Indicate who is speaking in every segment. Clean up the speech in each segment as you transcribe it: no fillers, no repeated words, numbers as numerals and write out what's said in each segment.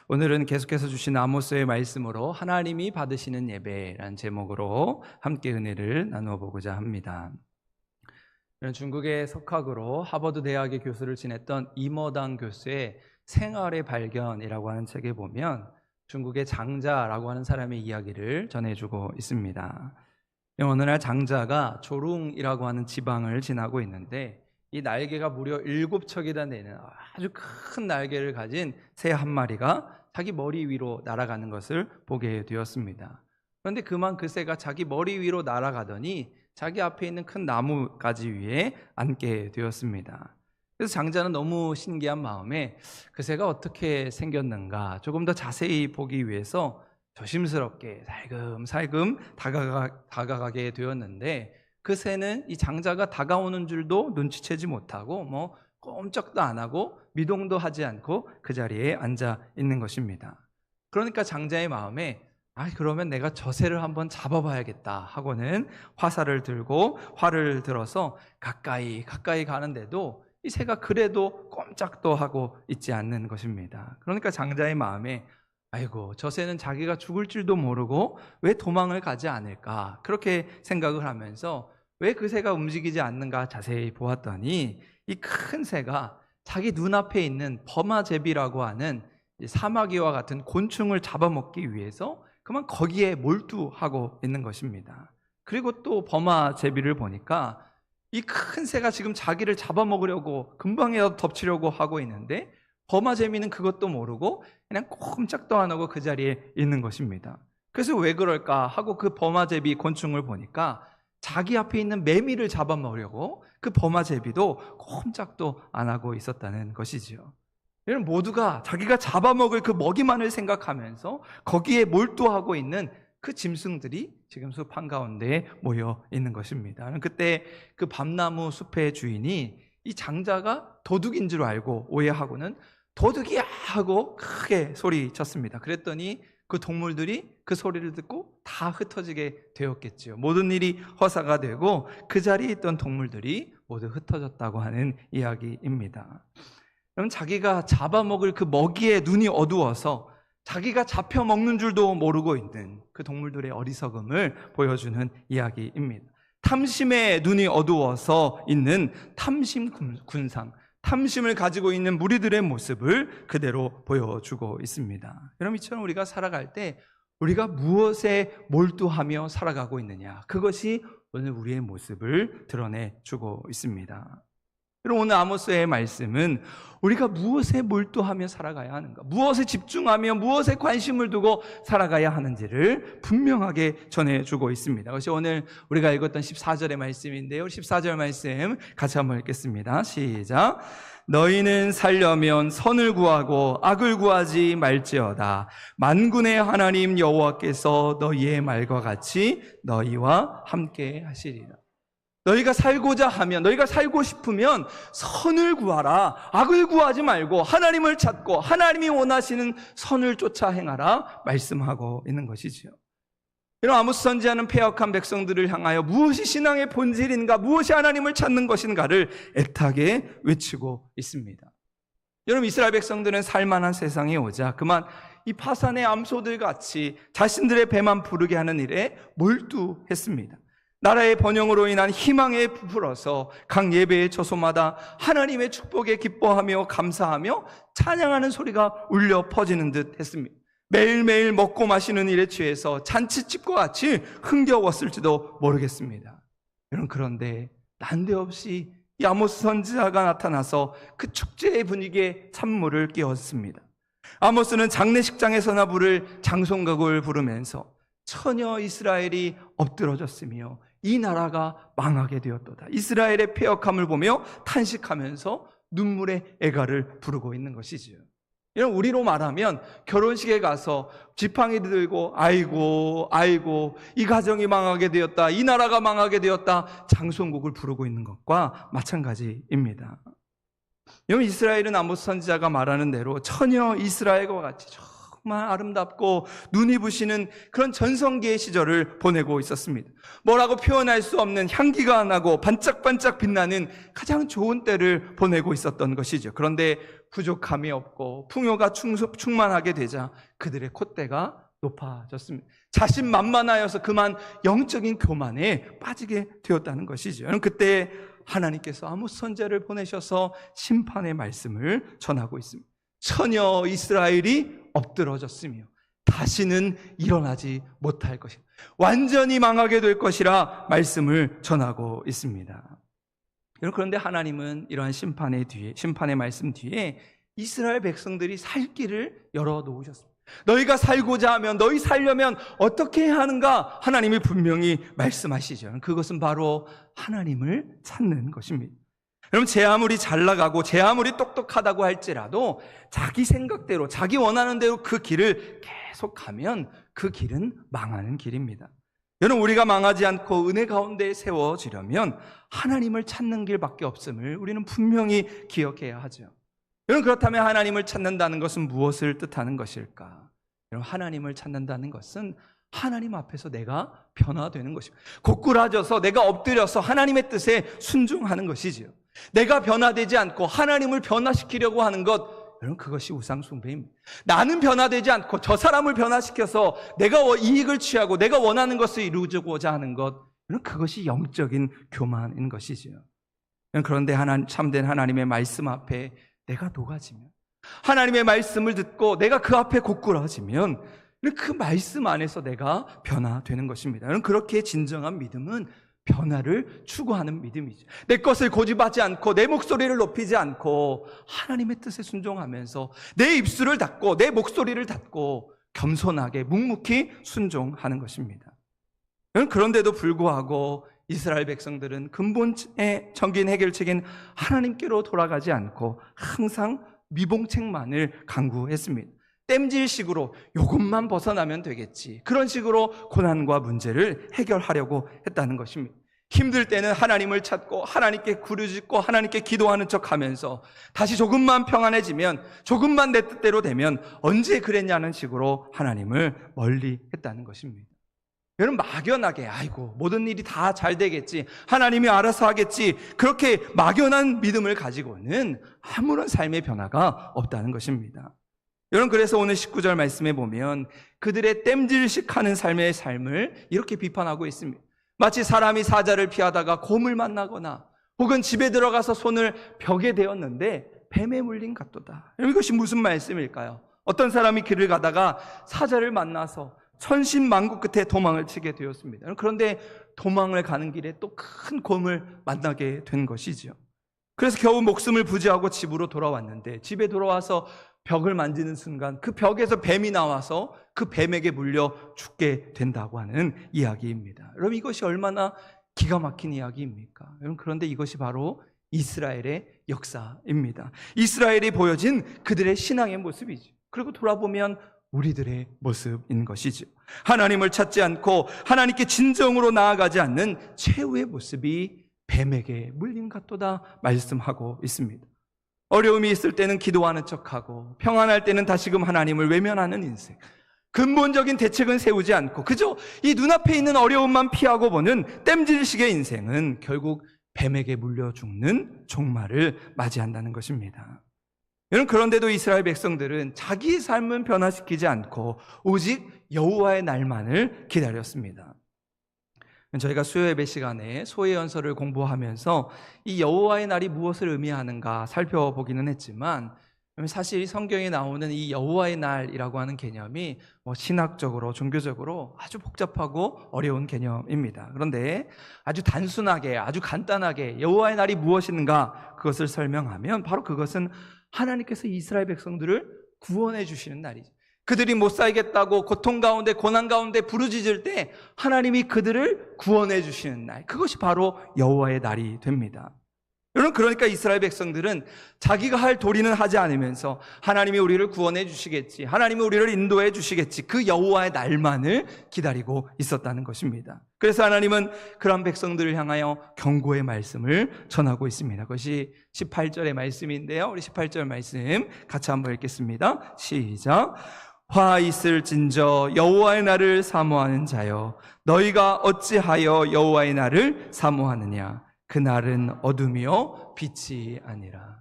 Speaker 1: 오늘은 계속해서 주신 아모스의 말씀으로 하나님이 받으시는 예배라는 제목으로 함께 은혜를 나누어 보고자 합니다. 중국의 석학으로 하버드 대학의 교수를 지냈던 이머당 교수의 생활의 발견이라고 하는 책에 보면 중국의 장자라고 하는 사람의 이야기를 전해주고 있습니다. 어느 날 장자가 조룽이라고 하는 지방을 지나고 있는데 이 날개가 무려 7척이나 되는 아주 큰 날개를 가진 새 한 마리가 자기 머리 위로 날아가는 것을 보게 되었습니다. 그런데 그만 그 새가 자기 머리 위로 날아가더니 자기 앞에 있는 큰 나무가지 위에 앉게 되었습니다. 그래서 장자는 너무 신기한 마음에 그 새가 어떻게 생겼는가 조금 더 자세히 보기 위해서 조심스럽게 살금살금 다가가게 되었는데 그 새는 이 장자가 다가오는 줄도 눈치채지 못하고 꼼짝도 안 하고 미동도 하지 않고 그 자리에 앉아 있는 것입니다. 그러니까 장자의 마음에 그러면 내가 저 새를 한번 잡아봐야겠다 하고는 화살을 들고 활을 들어서 가까이 가는데도 이 새가 그래도 꼼짝도 하고 있지 않는 것입니다. 그러니까 장자의 마음에 저 새는 자기가 죽을 줄도 모르고 왜 도망을 가지 않을까 그렇게 생각을 하면서 왜 그 새가 움직이지 않는가 자세히 보았더니 이 큰 새가 자기 눈앞에 있는 버마제비라고 하는 사마귀와 같은 곤충을 잡아먹기 위해서 그만 거기에 몰두하고 있는 것입니다. 그리고 또 버마제비를 보니까 이 큰 새가 지금 자기를 잡아먹으려고 금방이라도 덮치려고 하고 있는데 버마제비는 그것도 모르고 그냥 꼼짝도 안 하고 그 자리에 있는 것입니다. 그래서 왜 그럴까 하고 그 버마제비 곤충을 보니까 자기 앞에 있는 매미를 잡아먹으려고 그 버마제비도 꼼짝도 안 하고 있었다는 것이지요. 이런 모두가 자기가 잡아먹을 그 먹이만을 생각하면서 거기에 몰두하고 있는 그 짐승들이 지금 숲 한가운데에 모여 있는 것입니다. 그때 그 밤나무 숲의 주인이 이 장자가 도둑인 줄 알고 오해하고는 도둑이야 하고 크게 소리쳤습니다. 그랬더니 그 동물들이 그 소리를 듣고 다 흩어지게 되었겠지요. 모든 일이 허사가 되고 그 자리에 있던 동물들이 모두 흩어졌다고 하는 이야기입니다. 그럼 자기가 잡아먹을 그 먹이에 눈이 어두워서 자기가 잡혀 먹는 줄도 모르고 있는 그 동물들의 어리석음을 보여주는 이야기입니다. 탐심에 눈이 어두워서 있는 탐심군상, 탐심을 가지고 있는 무리들의 모습을 그대로 보여주고 있습니다. 여러분, 이처럼 우리가 살아갈 때 우리가 무엇에 몰두하며 살아가고 있느냐, 그것이 오늘 우리의 모습을 드러내주고 있습니다. 여러분, 오늘 아모스의 말씀은 우리가 무엇에 몰두하며 살아가야 하는가, 무엇에 집중하며 무엇에 관심을 두고 살아가야 하는지를 분명하게 전해주고 있습니다. 그것이 오늘 우리가 읽었던 14절의 말씀인데요. 14절 말씀 같이 한번 읽겠습니다. 시작. 너희는 살려면 선을 구하고 악을 구하지 말지어다. 만군의 하나님 여호와께서 너희의 말과 같이 너희와 함께 하시리라. 너희가 살고자 하면, 너희가 살고 싶으면 선을 구하라. 악을 구하지 말고 하나님을 찾고 하나님이 원하시는 선을 쫓아 행하라 말씀하고 있는 것이지요. 이런 아모스 선지자는 패역한 백성들을 향하여 무엇이 신앙의 본질인가, 무엇이 하나님을 찾는 것인가를 애타게 외치고 있습니다. 여러분, 이스라엘 백성들은 살만한 세상에 오자 그만 이 파산의 암소들 같이 자신들의 배만 부르게 하는 일에 몰두했습니다. 나라의 번영으로 인한 희망에 부풀어서 각 예배의 처소마다 하나님의 축복에 기뻐하며 감사하며 찬양하는 소리가 울려 퍼지는 듯 했습니다. 매일매일 먹고 마시는 일에 취해서 잔치집과 같이 흥겨웠을지도 모르겠습니다. 여러분, 그런데 난데없이 이 아모스 선지자가 나타나서 그 축제의 분위기에 찬물을 끼얹습니다. 아모스는 장례식장에서나 부를 장송곡을 부르면서 처녀 이스라엘이 엎드러졌으며 이 나라가 망하게 되었도다, 이스라엘의 패역함을 보며 탄식하면서 눈물의 애가를 부르고 있는 것이지요. 이런 우리로 말하면 결혼식에 가서 지팡이 들고 아이고 이 가정이 망하게 되었다, 이 나라가 망하게 되었다 장송곡을 부르고 있는 것과 마찬가지입니다. 여러분, 이스라엘은 아모스 선지자가 말하는 대로 처녀 이스라엘과 같이 정말 아름답고 눈이 부시는 그런 전성기의 시절을 보내고 있었습니다. 뭐라고 표현할 수 없는 향기가 나고 반짝반짝 빛나는 가장 좋은 때를 보내고 있었던 것이죠. 그런데 부족함이 없고 풍요가 충만하게 되자 그들의 콧대가 높아졌습니다. 자신만만하여서 그만 영적인 교만에 빠지게 되었다는 것이죠. 그때 하나님께서 아모스 선지자를 보내셔서 심판의 말씀을 전하고 있습니다. 처녀 이스라엘이 엎드러졌으며 다시는 일어나지 못할 것이다. 완전히 망하게 될 것이라 말씀을 전하고 있습니다. 그런데 하나님은 이러한 심판의 말씀 뒤에 이스라엘 백성들이 살 길을 열어놓으셨습니다. 너희가 살고자 하면, 너희 살려면 어떻게 해야 하는가? 하나님이 분명히 말씀하시죠. 그것은 바로 하나님을 찾는 것입니다. 여러분, 제 아무리 잘 나가고 제 아무리 똑똑하다고 할지라도 자기 생각대로, 자기 원하는 대로 그 길을 계속 가면 그 길은 망하는 길입니다. 여러분, 우리가 망하지 않고 은혜 가운데 세워지려면 하나님을 찾는 길밖에 없음을 우리는 분명히 기억해야 하죠. 여러분, 그렇다면 하나님을 찾는다는 것은 무엇을 뜻하는 것일까? 여러분, 하나님을 찾는다는 것은 하나님 앞에서 내가 변화되는 것입니다. 고꾸라져서 내가 엎드려서 하나님의 뜻에 순종하는 것이지요. 내가 변화되지 않고 하나님을 변화시키려고 하는 것, 여러분, 그것이 우상숭배입니다. 나는 변화되지 않고 저 사람을 변화시켜서 내가 이익을 취하고 내가 원하는 것을 이루고자 하는 것, 여러분, 그것이 영적인 교만인 것이지요. 그런데 참된 하나님의 말씀 앞에 내가 녹아지면, 하나님의 말씀을 듣고 내가 그 앞에 고꾸라지면 그 말씀 안에서 내가 변화되는 것입니다. 그렇게 진정한 믿음은 변화를 추구하는 믿음이죠. 내 것을 고집하지 않고 내 목소리를 높이지 않고 하나님의 뜻에 순종하면서 내 입술을 닫고 내 목소리를 닫고 겸손하게 묵묵히 순종하는 것입니다. 그런데도 불구하고 이스라엘 백성들은 근본의 정긴 해결책인 하나님께로 돌아가지 않고 항상 미봉책만을 강구했습니다. 땜질식으로 이것만 벗어나면 되겠지, 그런 식으로 고난과 문제를 해결하려고 했다는 것입니다. 힘들 때는 하나님을 찾고 하나님께 부르짖고 하나님께 기도하는 척하면서 다시 조금만 평안해지면, 조금만 내 뜻대로 되면 언제 그랬냐는 식으로 하나님을 멀리 했다는 것입니다. 여러분, 막연하게 아이고 모든 일이 다 잘 되겠지, 하나님이 알아서 하겠지, 그렇게 막연한 믿음을 가지고는 아무런 삶의 변화가 없다는 것입니다. 여러분, 그래서 오늘 19절 말씀에 보면 그들의 땜질식하는 삶을 이렇게 비판하고 있습니다. 마치 사람이 사자를 피하다가 곰을 만나거나 혹은 집에 들어가서 손을 벽에 대었는데 뱀에 물린 같도다. 이것이 무슨 말씀일까요? 어떤 사람이 길을 가다가 사자를 만나서 천신만고 끝에 도망을 치게 되었습니다. 그런데 도망을 가는 길에 또 큰 곰을 만나게 된 것이죠. 그래서 겨우 목숨을 부지하고 집으로 돌아왔는데, 집에 돌아와서 벽을 만지는 순간 그 벽에서 뱀이 나와서 그 뱀에게 물려 죽게 된다고 하는 이야기입니다. 여러분, 이것이 얼마나 기가 막힌 이야기입니까? 여러분, 그런데 이것이 바로 이스라엘의 역사입니다. 이스라엘이 보여진 그들의 신앙의 모습이죠. 그리고 돌아보면 우리들의 모습인 것이죠. 하나님을 찾지 않고 하나님께 진정으로 나아가지 않는 최후의 모습이 뱀에게 물림 같도다 말씀하고 있습니다. 어려움이 있을 때는 기도하는 척하고 평안할 때는 다시금 하나님을 외면하는 인생, 근본적인 대책은 세우지 않고 그저 이 눈앞에 있는 어려움만 피하고 보는 땜질식의 인생은 결국 뱀에게 물려 죽는 종말을 맞이한다는 것입니다. 여러분, 그런데도 이스라엘 백성들은 자기의 삶은 변화시키지 않고 오직 여호와의 날만을 기다렸습니다. 저희가 수요 예배 시간에 소예언서를 공부하면서 이 여호와의 날이 무엇을 의미하는가 살펴보기는 했지만, 사실 성경에 나오는 이 여호와의 날이라고 하는 개념이 신학적으로 종교적으로 아주 복잡하고 어려운 개념입니다. 그런데 아주 단순하게, 아주 간단하게 여호와의 날이 무엇인가 그것을 설명하면 바로 그것은 하나님께서 이스라엘 백성들을 구원해 주시는 날이죠. 그들이 못 살겠다고 고통 가운데 고난 가운데 부르짖을 때 하나님이 그들을 구원해 주시는 날, 그것이 바로 여호와의 날이 됩니다. 여러분, 그러니까 이스라엘 백성들은 자기가 할 도리는 하지 않으면서 하나님이 우리를 구원해 주시겠지, 하나님이 우리를 인도해 주시겠지, 그 여호와의 날만을 기다리고 있었다는 것입니다. 그래서 하나님은 그런 백성들을 향하여 경고의 말씀을 전하고 있습니다. 그것이 18절의 말씀인데요, 우리 18절 말씀 같이 한번 읽겠습니다. 시작. 화 있을진저 여호와의 날을 사모하는 자여, 너희가 어찌하여 여호와의 날을 사모하느냐? 그 날은 어둠이요 빛이 아니라.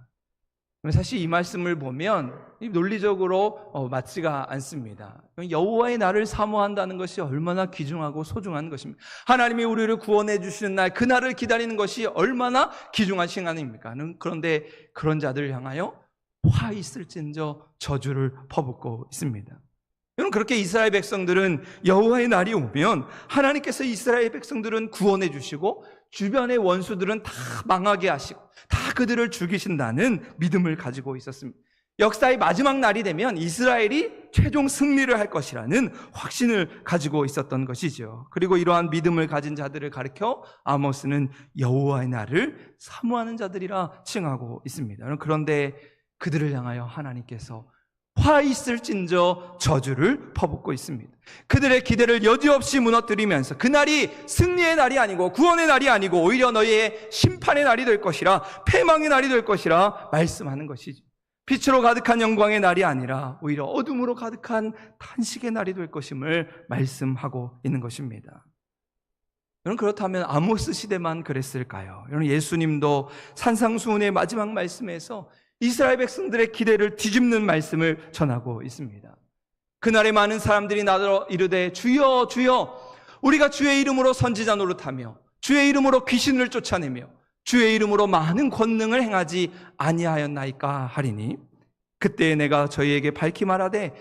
Speaker 1: 사실 이 말씀을 보면 논리적으로 맞지가 않습니다. 여호와의 날을 사모한다는 것이 얼마나 귀중하고 소중한 것입니까? 하나님이 우리를 구원해 주시는 날, 그 날을 기다리는 것이 얼마나 귀중한 시간입니까? 그런데 그런 자들을 향하여 화 있을진저 저주를 퍼붓고 있습니다. 여러분, 그렇게 이스라엘 백성들은 여호와의 날이 오면 하나님께서 이스라엘 백성들은 구원해 주시고 주변의 원수들은 다 망하게 하시고 다 그들을 죽이신다는 믿음을 가지고 있었습니다. 역사의 마지막 날이 되면 이스라엘이 최종 승리를 할 것이라는 확신을 가지고 있었던 것이죠. 그리고 이러한 믿음을 가진 자들을 가리켜 아모스는 여호와의 날을 사모하는 자들이라 칭하고 있습니다. 그런데 그들을 향하여 하나님께서 화 있을진저 저주를 퍼붓고 있습니다. 그들의 기대를 여지없이 무너뜨리면서 그날이 승리의 날이 아니고 구원의 날이 아니고 오히려 너희의 심판의 날이 될 것이라, 패망의 날이 될 것이라 말씀하는 것이죠. 빛으로 가득한 영광의 날이 아니라 오히려 어둠으로 가득한 탄식의 날이 될 것임을 말씀하고 있는 것입니다. 여러분, 그렇다면 아모스 시대만 그랬을까요? 여러분, 예수님도 산상수훈의 마지막 말씀에서 이스라엘 백성들의 기대를 뒤집는 말씀을 전하고 있습니다. 그날에 많은 사람들이 나더러 이르되 주여 주여, 우리가 주의 이름으로 선지자 노릇하며 주의 이름으로 귀신을 쫓아내며 주의 이름으로 많은 권능을 행하지 아니하였나이까 하리니, 그때 내가 저희에게 밝히 말하되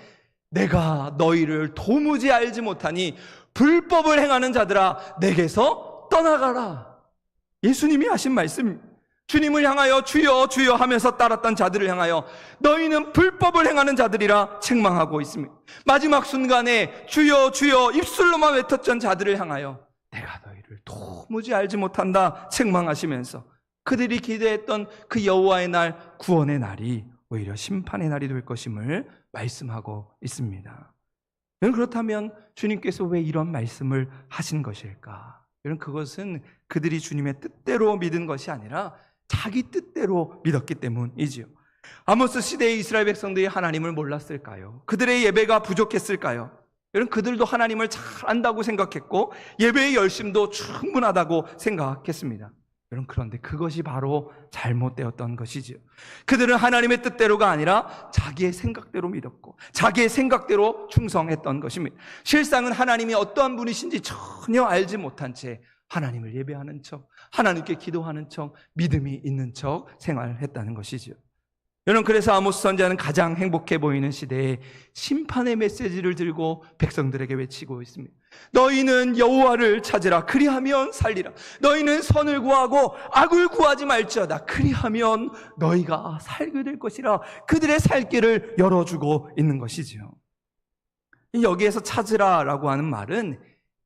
Speaker 1: 내가 너희를 도무지 알지 못하니 불법을 행하는 자들아 내게서 떠나가라. 예수님이 하신 말씀, 주님을 향하여 주여 주여 하면서 따랐던 자들을 향하여 너희는 불법을 행하는 자들이라 책망하고 있습니다. 마지막 순간에 주여 주여 입술로만 외쳤던 자들을 향하여 내가 너희를 도무지 알지 못한다 책망하시면서 그들이 기대했던 그 여호와의 날, 구원의 날이 오히려 심판의 날이 될 것임을 말씀하고 있습니다. 그렇다면 주님께서 왜 이런 말씀을 하신 것일까? 그것은 그들이 주님의 뜻대로 믿은 것이 아니라 자기 뜻대로 믿었기 때문이지요. 아모스 시대의 이스라엘 백성들이 하나님을 몰랐을까요? 그들의 예배가 부족했을까요? 여러분, 그들도 하나님을 잘 안다고 생각했고 예배의 열심도 충분하다고 생각했습니다. 여러분, 그런데 그것이 바로 잘못되었던 것이지요. 그들은 하나님의 뜻대로가 아니라 자기의 생각대로 믿었고 자기의 생각대로 충성했던 것입니다. 실상은 하나님이 어떠한 분이신지 전혀 알지 못한 채 하나님을 예배하는 척, 하나님께 기도하는 척, 믿음이 있는 척 생활했다는 것이죠. 여러분, 그래서 아모스 선지자는 가장 행복해 보이는 시대에 심판의 메시지를 들고 백성들에게 외치고 있습니다. 너희는 여호와를 찾으라. 그리하면 살리라. 너희는 선을 구하고 악을 구하지 말지어다. 그리하면 너희가 살게 될 것이라. 그들의 살 길을 열어주고 있는 것이지요. 여기에서 찾으라라고 하는 말은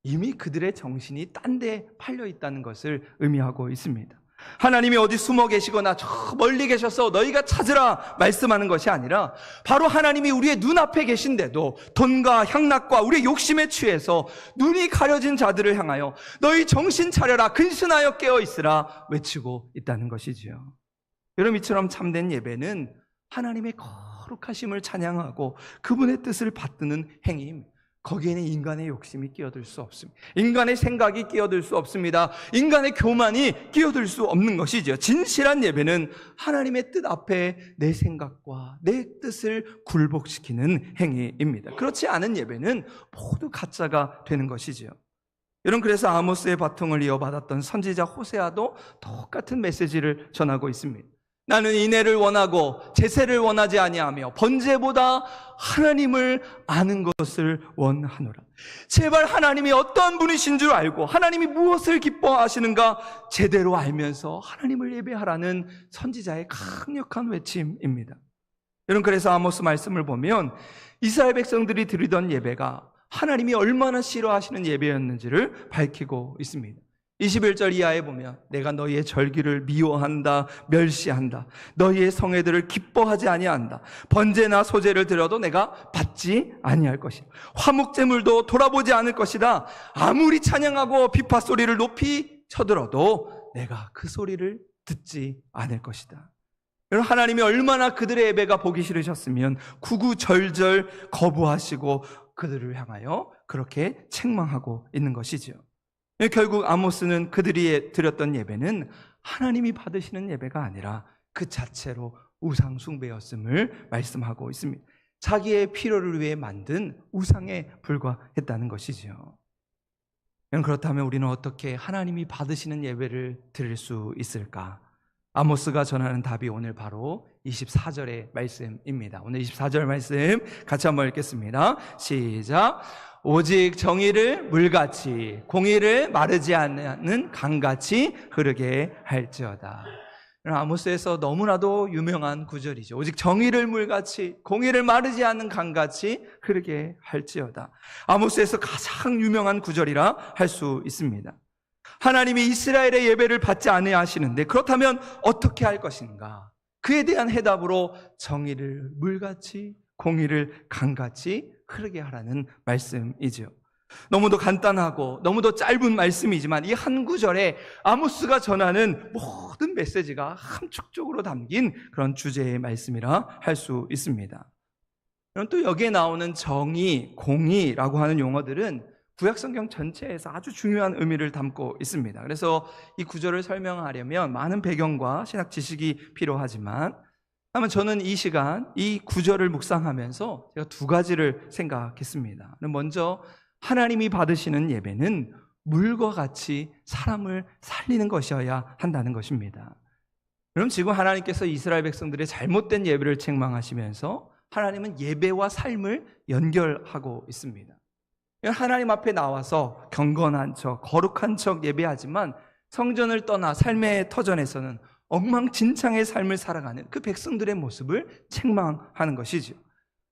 Speaker 1: 이미 그들의 정신이 딴 데 팔려 있다는 것을 의미하고 있습니다. 하나님이 어디 숨어 계시거나 저 멀리 계셔서 너희가 찾으라 말씀하는 것이 아니라 바로 하나님이 우리의 눈앞에 계신데도 돈과 향락과 우리의 욕심에 취해서 눈이 가려진 자들을 향하여 너희 정신 차려라, 근신하여 깨어있으라 외치고 있다는 것이지요. 여러분, 이처럼 참된 예배는 하나님의 거룩하심을 찬양하고 그분의 뜻을 받드는 행위입니다. 거기에는 인간의 욕심이 끼어들 수 없습니다. 인간의 생각이 끼어들 수 없습니다. 인간의 교만이 끼어들 수 없는 것이죠. 진실한 예배는 하나님의 뜻 앞에 내 생각과 내 뜻을 굴복시키는 행위입니다. 그렇지 않은 예배는 모두 가짜가 되는 것이죠. 여러분, 그래서 아모스의 바통을 이어받았던 선지자 호세아도 똑같은 메시지를 전하고 있습니다. 나는 인애를 원하고 제세를 원하지 아니하며 번제보다 하나님을 아는 것을 원하노라. 제발 하나님이 어떠한 분이신 줄 알고 하나님이 무엇을 기뻐하시는가 제대로 알면서 하나님을 예배하라는 선지자의 강력한 외침입니다. 여러분, 그래서 아모스 말씀을 보면 이스라엘 백성들이 드리던 예배가 하나님이 얼마나 싫어하시는 예배였는지를 밝히고 있습니다. 21절 이하에 보면 내가 너희의 절기를 미워한다, 멸시한다. 너희의 성회들을 기뻐하지 아니한다. 번제나 소제를 드려도 내가 받지 아니할 것이다. 화목제물도 돌아보지 않을 것이다. 아무리 찬양하고 비파 소리를 높이 쳐들어도 내가 그 소리를 듣지 않을 것이다. 여러분, 하나님이 얼마나 그들의 예배가 보기 싫으셨으면 구구절절 거부하시고 그들을 향하여 그렇게 책망하고 있는 것이죠. 결국 아모스는 그들이 드렸던 예배는 하나님이 받으시는 예배가 아니라 그 자체로 우상 숭배였음을 말씀하고 있습니다. 자기의 필요를 위해 만든 우상에 불과했다는 것이죠. 그렇다면 우리는 어떻게 하나님이 받으시는 예배를 드릴 수 있을까? 아모스가 전하는 답이 오늘 바로 24절의 말씀입니다. 오늘 24절 말씀 같이 한번 읽겠습니다. 시작. 오직 정의를 물같이 공의를 마르지 않는 강같이 흐르게 할지어다. 아모스에서 너무나도 유명한 구절이죠. 오직 정의를 물같이 공의를 마르지 않는 강같이 흐르게 할지어다. 아모스에서 가장 유명한 구절이라 할 수 있습니다. 하나님이 이스라엘의 예배를 받지 아니하시는데 그렇다면 어떻게 할 것인가? 그에 대한 해답으로 정의를 물같이 공의를 강같이 흐르게 하라는 말씀이죠. 너무도 간단하고 너무도 짧은 말씀이지만 이 한 구절에 아모스가 전하는 모든 메시지가 함축적으로 담긴 그런 주제의 말씀이라 할 수 있습니다. 또 여기에 나오는 정의, 공의라고 하는 용어들은 구약성경 전체에서 아주 중요한 의미를 담고 있습니다. 그래서 이 구절을 설명하려면 많은 배경과 신학 지식이 필요하지만 아마 저는 이 시간 이 구절을 묵상하면서 제가 두 가지를 생각했습니다. 먼저 하나님이 받으시는 예배는 물과 같이 사람을 살리는 것이어야 한다는 것입니다. 그럼 지금 하나님께서 이스라엘 백성들의 잘못된 예배를 책망하시면서 하나님은 예배와 삶을 연결하고 있습니다. 하나님 앞에 나와서 경건한 척, 거룩한 척 예배하지만 성전을 떠나 삶의 터전에서는 엉망진창의 삶을 살아가는 그 백성들의 모습을 책망하는 것이죠.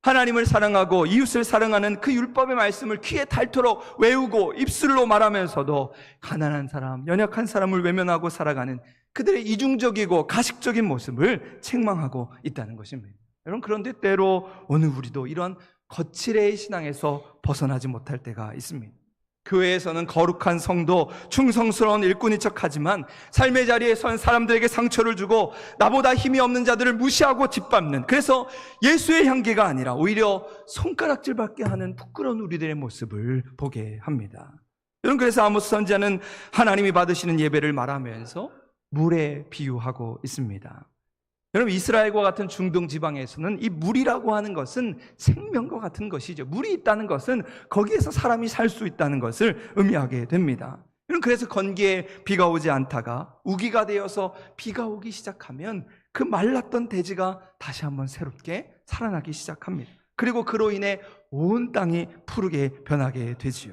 Speaker 1: 하나님을 사랑하고 이웃을 사랑하는 그 율법의 말씀을 귀에 닳도록 외우고 입술로 말하면서도 가난한 사람, 연약한 사람을 외면하고 살아가는 그들의 이중적이고 가식적인 모습을 책망하고 있다는 것입니다. 여러분, 그런데 때로 오늘 우리도 이런 거칠의 신앙에서 벗어나지 못할 때가 있습니다. 교회에서는 거룩한 성도, 충성스러운 일꾼인 척하지만 삶의 자리에 선 사람들에게 상처를 주고 나보다 힘이 없는 자들을 무시하고 짓밟는, 그래서 예수의 향기가 아니라 오히려 손가락질밖에 하는 부끄러운 우리들의 모습을 보게 합니다. 여러분, 그래서 아모스 선지자는 하나님이 받으시는 예배를 말하면서 물에 비유하고 있습니다. 여러분, 이스라엘과 같은 중동 지방에서는 이 물이라고 하는 것은 생명과 같은 것이죠. 물이 있다는 것은 거기에서 사람이 살 수 있다는 것을 의미하게 됩니다. 여러분, 그래서 건기에 비가 오지 않다가 우기가 되어서 비가 오기 시작하면 그 말랐던 대지가 다시 한번 새롭게 살아나기 시작합니다. 그리고 그로 인해 온 땅이 푸르게 변하게 되지요.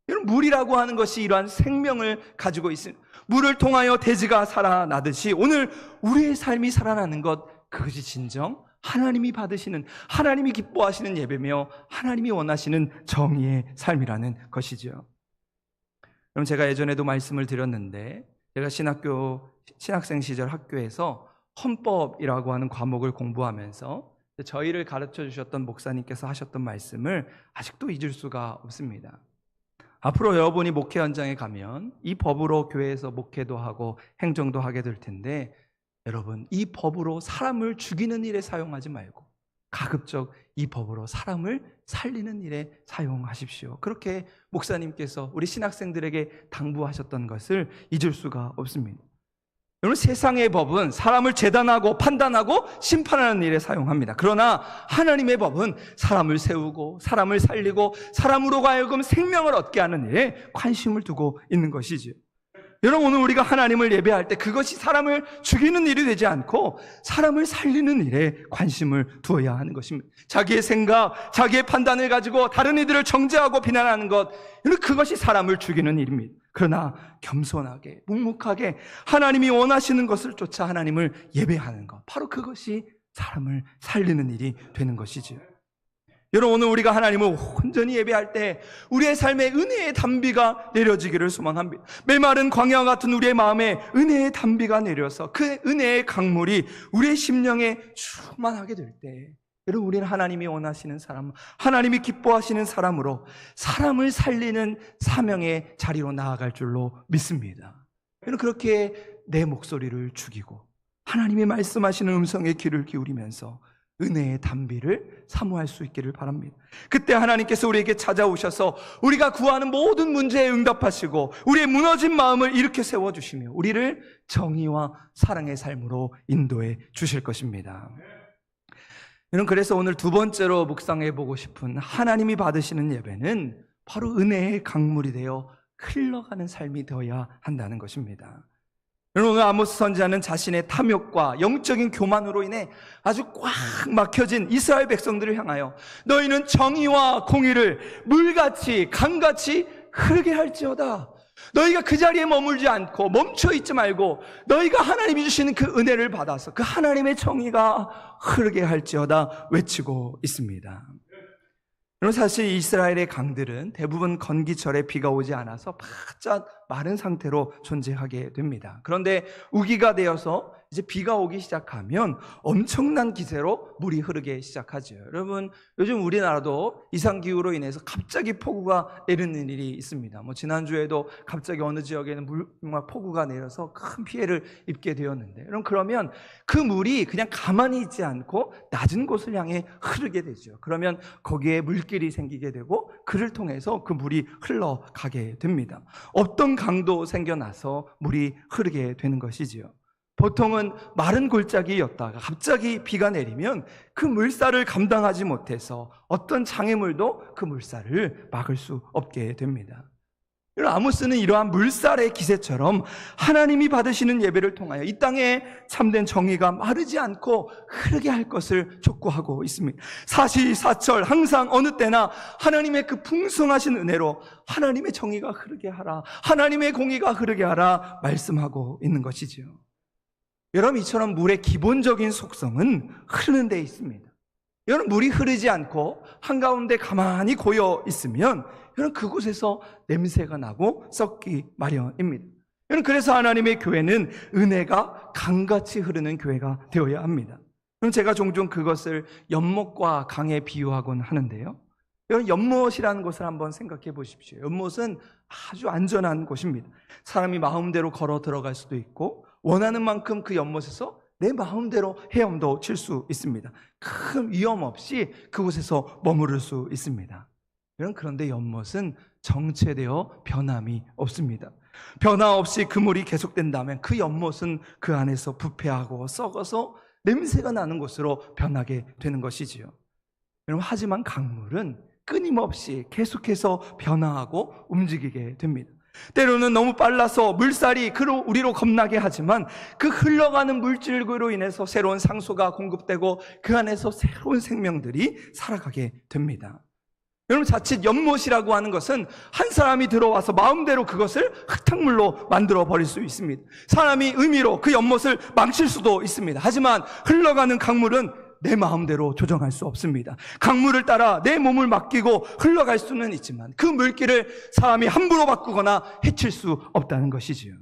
Speaker 1: 여러분, 물이라고 하는 것이 이러한 생명을 가지고 있습니다. 물을 통하여 대지가 살아나듯이 오늘 우리의 삶이 살아나는 것, 그것이 진정 하나님이 받으시는, 하나님이 기뻐하시는 예배며 하나님이 원하시는 정의의 삶이라는 것이죠. 그럼 제가 예전에도 말씀을 드렸는데, 제가 신학생 시절 학교에서 헌법이라고 하는 과목을 공부하면서 저희를 가르쳐 주셨던 목사님께서 하셨던 말씀을 아직도 잊을 수가 없습니다. 앞으로 여러분이 목회 현장에 가면 이 법으로 교회에서 목회도 하고 행정도 하게 될 텐데, 여러분, 이 법으로 사람을 죽이는 일에 사용하지 말고 가급적 이 법으로 사람을 살리는 일에 사용하십시오. 그렇게 목사님께서 우리 신학생들에게 당부하셨던 것을 잊을 수가 없습니다. 여러분, 세상의 법은 사람을 재단하고 판단하고 심판하는 일에 사용합니다. 그러나 하나님의 법은 사람을 세우고 사람을 살리고 사람으로 하여금 생명을 얻게 하는 일에 관심을 두고 있는 것이죠. 여러분, 오늘 우리가 하나님을 예배할 때 그것이 사람을 죽이는 일이 되지 않고 사람을 살리는 일에 관심을 두어야 하는 것입니다. 자기의 생각, 자기의 판단을 가지고 다른 이들을 정죄하고 비난하는 것, 그것이 사람을 죽이는 일입니다. 그러나 겸손하게, 묵묵하게 하나님이 원하시는 것을 쫓아 하나님을 예배하는 것, 바로 그것이 사람을 살리는 일이 되는 것이죠. 여러분, 오늘 우리가 하나님을 온전히 예배할 때 우리의 삶에 은혜의 단비가 내려지기를 소망합니다. 메마른 광야와 같은 우리의 마음에 은혜의 단비가 내려서 그 은혜의 강물이 우리의 심령에 충만하게 될 때, 여러분, 우리는 하나님이 원하시는 사람, 하나님이 기뻐하시는 사람으로 사람을 살리는 사명의 자리로 나아갈 줄로 믿습니다. 여러분, 그렇게 내 목소리를 죽이고 하나님이 말씀하시는 음성에 귀를 기울이면서 은혜의 단비를 사모할 수 있기를 바랍니다. 그때 하나님께서 우리에게 찾아오셔서 우리가 구하는 모든 문제에 응답하시고 우리의 무너진 마음을 일으켜 세워주시며 우리를 정의와 사랑의 삶으로 인도해 주실 것입니다. 여러분, 그래서 오늘 두 번째로 묵상해 보고 싶은 하나님이 받으시는 예배는 바로 은혜의 강물이 되어 흘러가는 삶이 되어야 한다는 것입니다. 오늘 아모스 선지자는 자신의 탐욕과 영적인 교만으로 인해 아주 꽉 막혀진 이스라엘 백성들을 향하여 너희는 정의와 공의를 물같이 강같이 흐르게 할지어다. 너희가 그 자리에 머물지 않고 멈춰 있지 말고 너희가 하나님이 주시는 그 은혜를 받아서 그 하나님의 정의가 흐르게 할지어다 외치고 있습니다. 여러분, 사실 이스라엘의 강들은 대부분 건기철에 비가 오지 않아서 바짝 마른 상태로 존재하게 됩니다. 그런데 우기가 되어서 이제 비가 오기 시작하면 엄청난 기세로 물이 흐르게 시작하죠. 여러분, 요즘 우리나라도 이상기후로 인해서 갑자기 폭우가 내리는 일이 있습니다. 지난주에도 갑자기 어느 지역에는 정말 폭우가 내려서 큰 피해를 입게 되었는데, 여러분, 그러면 그 물이 그냥 가만히 있지 않고 낮은 곳을 향해 흐르게 되죠. 그러면 거기에 물길이 생기게 되고 그를 통해서 그 물이 흘러가게 됩니다. 없던 강도 생겨나서 물이 흐르게 되는 것이지요. 보통은 마른 골짜기였다가 갑자기 비가 내리면 그 물살을 감당하지 못해서 어떤 장애물도 그 물살을 막을 수 없게 됩니다. 아모스는 이러한 물살의 기세처럼 하나님이 받으시는 예배를 통하여 이 땅에 참된 정의가 마르지 않고 흐르게 할 것을 촉구하고 있습니다. 사시사철 항상 어느 때나 하나님의 그 풍성하신 은혜로 하나님의 정의가 흐르게 하라, 하나님의 공의가 흐르게 하라 말씀하고 있는 것이지요. 여러분, 이처럼 물의 기본적인 속성은 흐르는 데 있습니다. 여러분, 물이 흐르지 않고 한가운데 가만히 고여 있으면 여러분, 그곳에서 냄새가 나고 썩기 마련입니다. 여러분, 그래서 하나님의 교회는 은혜가 강같이 흐르는 교회가 되어야 합니다. 그럼 제가 종종 그것을 연못과 강에 비유하곤 하는데요. 여러분, 연못이라는 것을 한번 생각해 보십시오. 연못은 아주 안전한 곳입니다. 사람이 마음대로 걸어 들어갈 수도 있고 원하는 만큼 그 연못에서 내 마음대로 헤엄도 칠 수 있습니다. 큰 위험 없이 그곳에서 머무를 수 있습니다. 그런데 연못은 정체되어 변함이 없습니다. 변화 없이 그 물이 계속된다면 그 연못은 그 안에서 부패하고 썩어서 냄새가 나는 곳으로 변하게 되는 것이지요. 하지만 강물은 끊임없이 계속해서 변화하고 움직이게 됩니다. 때로는 너무 빨라서 물살이 우리로 겁나게 하지만 그 흘러가는 물질로 인해서 새로운 상소가 공급되고 그 안에서 새로운 생명들이 살아가게 됩니다. 여러분, 자칫 연못이라고 하는 것은 한 사람이 들어와서 마음대로 그것을 흙탕물로 만들어 버릴 수 있습니다. 사람이 의미로 그 연못을 망칠 수도 있습니다. 하지만 흘러가는 강물은 내 마음대로 조정할 수 없습니다. 강물을 따라 내 몸을 맡기고 흘러갈 수는 있지만 그 물길을 사람이 함부로 바꾸거나 해칠 수 없다는 것이지요.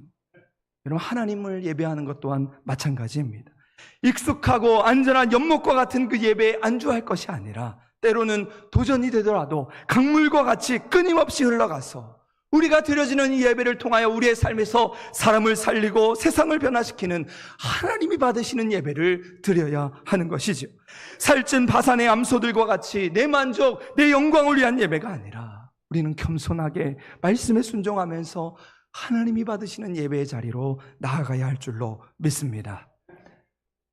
Speaker 1: 여러분, 하나님을 예배하는 것 또한 마찬가지입니다. 익숙하고 안전한 연못과 같은 그 예배에 안주할 것이 아니라 때로는 도전이 되더라도 강물과 같이 끊임없이 흘러가서 우리가 드려지는 이 예배를 통하여 우리의 삶에서 사람을 살리고 세상을 변화시키는 하나님이 받으시는 예배를 드려야 하는 것이죠. 살찐 바산의 암소들과 같이 내 만족, 내 영광을 위한 예배가 아니라 우리는 겸손하게 말씀에 순종하면서 하나님이 받으시는 예배의 자리로 나아가야 할 줄로 믿습니다.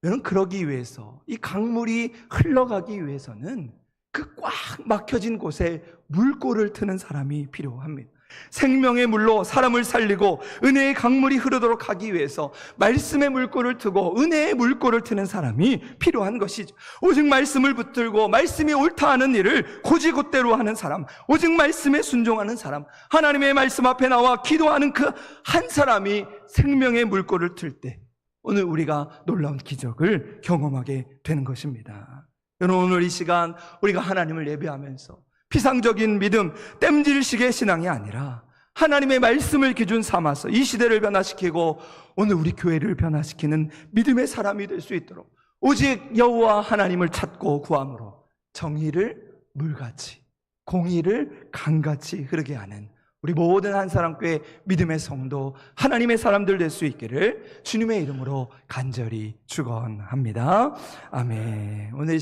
Speaker 1: 여러분, 그러기 위해서 이 강물이 흘러가기 위해서는 그 꽉 막혀진 곳에 물꼬를 트는 사람이 필요합니다. 생명의 물로 사람을 살리고 은혜의 강물이 흐르도록 하기 위해서 말씀의 물꼬를 트고 은혜의 물꼬를 트는 사람이 필요한 것이죠. 오직 말씀을 붙들고 말씀이 옳다 하는 일을 곧이곧대로 하는 사람, 오직 말씀에 순종하는 사람, 하나님의 말씀 앞에 나와 기도하는 그 한 사람이 생명의 물꼬를 틀 때 오늘 우리가 놀라운 기적을 경험하게 되는 것입니다. 여러분, 오늘 이 시간 우리가 하나님을 예배하면서 피상적인 믿음, 땜질식의 신앙이 아니라 하나님의 말씀을 기준 삼아서 이 시대를 변화시키고 오늘 우리 교회를 변화시키는 믿음의 사람이 될 수 있도록 오직 여호와 하나님을 찾고 구함으로 정의를 물같이, 공의를 강같이 흐르게 하는 우리 모든 한사람교회 믿음의 성도, 하나님의 사람들 될 수 있기를 주님의 이름으로 간절히 축원합니다. 아멘. 오늘